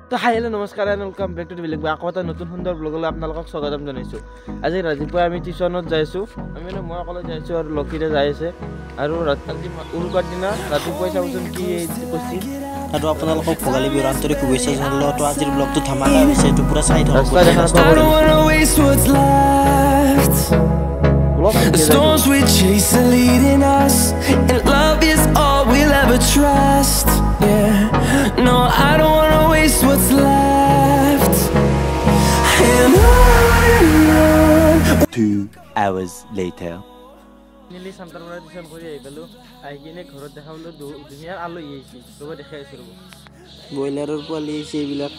তো হাইলে নমস্কাৰ and welcome back to the village আকৌ এটা নতুন সুন্দৰ ব্লগলৈ আপোনালোকক স্বাগতম জনাইছোঁ আজি ৰাতিপুৱা আমি টিউচনত যাইছোঁ আমি মানে মই অকলে যাইছোঁ আৰু লকিৰে যাই আছে আৰু আজি উৰুকাৰ দিনা ৰাতিপুৱাই চাওঁচোন কি কৈছিল আৰু আপোনালোকক ভোগালী বিহুৰ আন্তৰিক শুভেচ্ছা জনালোঁ তো আজিৰ ব্লগটো ধামাকা হৈছে এইটো পুৰা চাই থাকক The storms we chase are leading us, and love is all we'll ever trust. Yeah, no, I don't wanna waste what's left. And on. 2 hours later. নীলি শান্তাৰ পৰা টিউচন কৰি আহি পালোঁ আহি কিনে ঘৰত দেখা পালোঁ ধুনীয়াৰ আলহী আহিছে ৰ'ব দেখাই আছোঁ ৰ'ব ব্ৰইলাৰৰ পোৱালি আহিছে এইবিলাক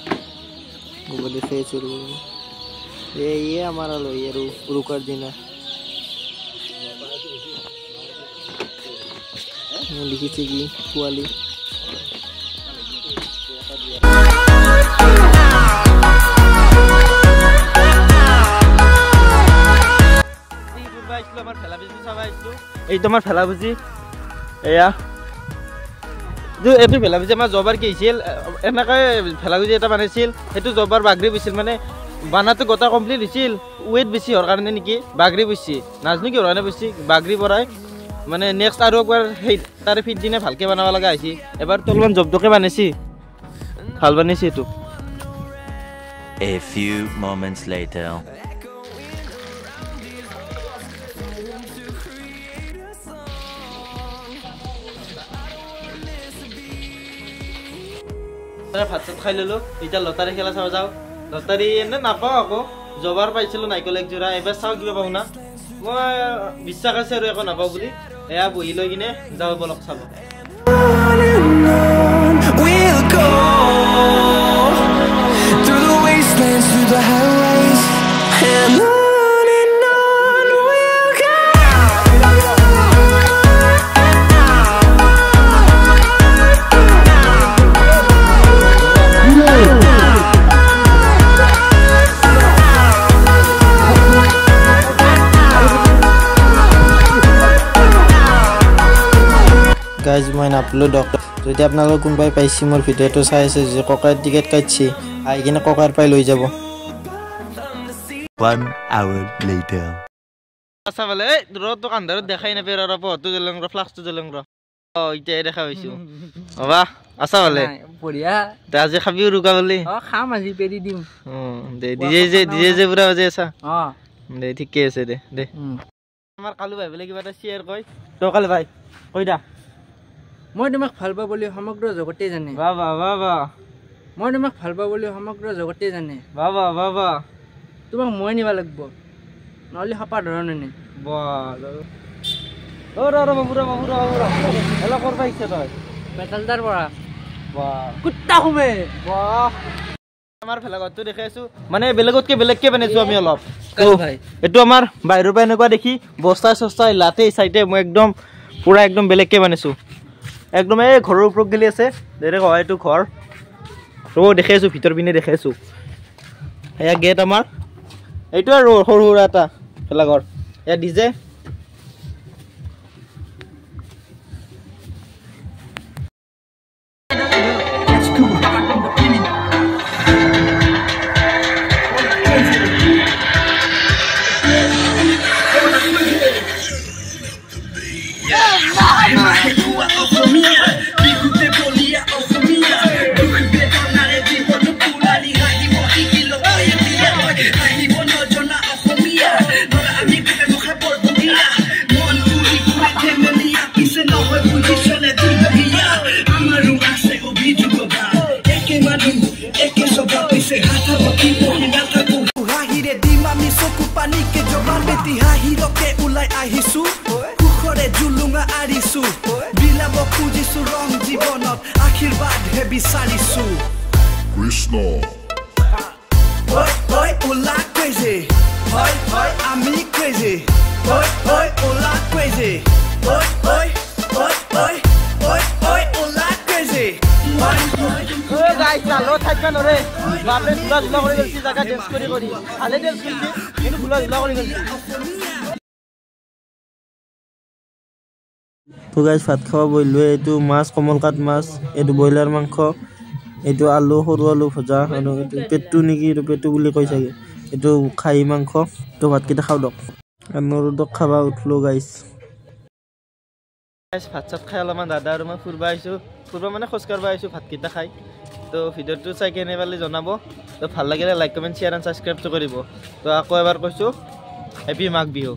ৰ'ব দেখাই আছোঁ ৰ'ব এয়ে আমাৰ আলহী আৰু উৰুকাৰ দিনা লিখিছে কি পোৱালি এই তোমাৰ ফেলা ভুজি এয়া এইটো ফেলা ভুজি আমাৰ জবাৰ কি হৈছিল এনেকৈ ফেলা ভুজি এটা বনাইছিল সেইটো জবাৰ বাগৰি গৈছিল মানে বানাটো গোটা কমপ্লিট হৈছিল ৱেইট বেছি হোৱাৰ কাৰণে নেকি বাগৰি গৈছে নাজানো কি কাৰণে বেছি বাগৰি পৰাই মানে নেক্সট আৰু একবাৰ সেই তাৰে ফিট দিনে ভালকৈ বনাব লগা হৈছে এবাৰ তো অলপমান জবদকে বনাইছি ভাল বনাইছে এইটো A few moments later. ভাত চাত খাই ললো এতিয়া লটাৰী খেলা চাব যাওঁ লটাৰী এনে নাপাওঁ আকৌ জবাৰ পাইছিলোঁ নাৰিকল একযোৰা এবাৰ চাওঁ কিবা পাওঁ না মই বিশ্বাস আছে আৰু একো নাপাওঁ বুলি এয়া বহি লৈ কিনে যাওঁ বলক চাব We'll go through the wastelands, through the highways, and on we'll go. Guys, মই আপলোড ডক্টৰ যদি আপোনালোক কোনোবাই পাইছি মোৰ ভিডিঅ'টো চাই আছে যে ককাৰ টিকেট কাটছি আহি কিনে ককাৰ পাই লৈ যাব 1 hour later. আচ্ছা বলে ৰ'দটো কান্ধাৰত দেখাই নাপায় ৰ পহৰটো জ্বলং ৰ ফ্লাক্সটো জ্বলং ৰ এতিয়াই দেখা পাইছোঁ বাবা আছা ভালে বঢ়িয়া আজি খাবি ৰুকা বুলি খাম আজি পেৰি দিম দে ডিজে যে পুৰা বাজে আছা দে ঠিকে আছে দে দে আমাৰ কালু ভাই বোলে কিবা এটা শ্বেয়াৰ কয় তই কালু ভাই কৈ দা মই তোমাক ভাল পাওঁ বুলি সমগ্ৰ জগতে জানে বাবা বাবা মই তোমাক ভাল পাওঁ বুলি সমগ্ৰ জগতে জানে বাবা বাবা তোমাক মই নিব লাগিব নহ'লে সাপা ধৰণে নে পেটালদাৰ পৰা কুত্তা সোমে আমাৰ ভেলাঘৰটো দেখাই আছো মানে বেলেগতকে বেলেগকে বনাইছো আমি অলপ এইটো আমাৰ বাহিৰৰ পৰা এনেকুৱা দেখি বস্তাই চস্তাই লাতে চাইতে মই একদম পুৰা একদম বেলেগকে বনাইছো একদম এই ঘৰৰ ওপৰত গেলি আছে ডাইৰেক্ট হয় এইটো ঘৰ ৰ'ব দেখাই আছো ভিতৰ পিনে দেখাই আছো এয়া গেট আমাৰ এইটো আৰু সৰু সুৰা এটা ভেলাঘৰ এয়া DJ Krishna. Oi, oi, ula crazy. Oi, oi, ami crazy. Oi, oi, ula crazy. Oi, oi, oi, oi, oi, oi, ula crazy. Oi, oi. Oh guys, chalo thakka nore. Bape pura jula kori galsi jaga dance kori kori. Hale dance kilti. Inu pura jula kori galsi. তো guys ভাত খাব বহিলোঁ এইটো মাছ কমলকাট মাছ এইটো broiler মাংস এইটো আলু সৰু আলু ভজা আৰু এইটো পেটু নেকি এইটো পেটু বুলি কৈ চাগে এইটো খাহী মাংস তো ভাতকেইটা খাওঁ দক অনুৰোধক খাবা উঠলো গাইছ ভাত চাত খাই অলপমান দাদা আৰু মই ফুৰিব আহিছোঁ মানে খোজ কাঢ়িব আহিছোঁ ভাতকেইটা খাই তো ভিডিঅ'টো চাই কেনে পালে জনাব তো ভাল লাগিলে লাইক কমেণ্ট শ্বেয়াৰ এণ্ড ছাবস্ক্ৰাইবটো কৰিব তো আকৌ এবাৰ কৈছোঁ হেপী মাঘ বিহু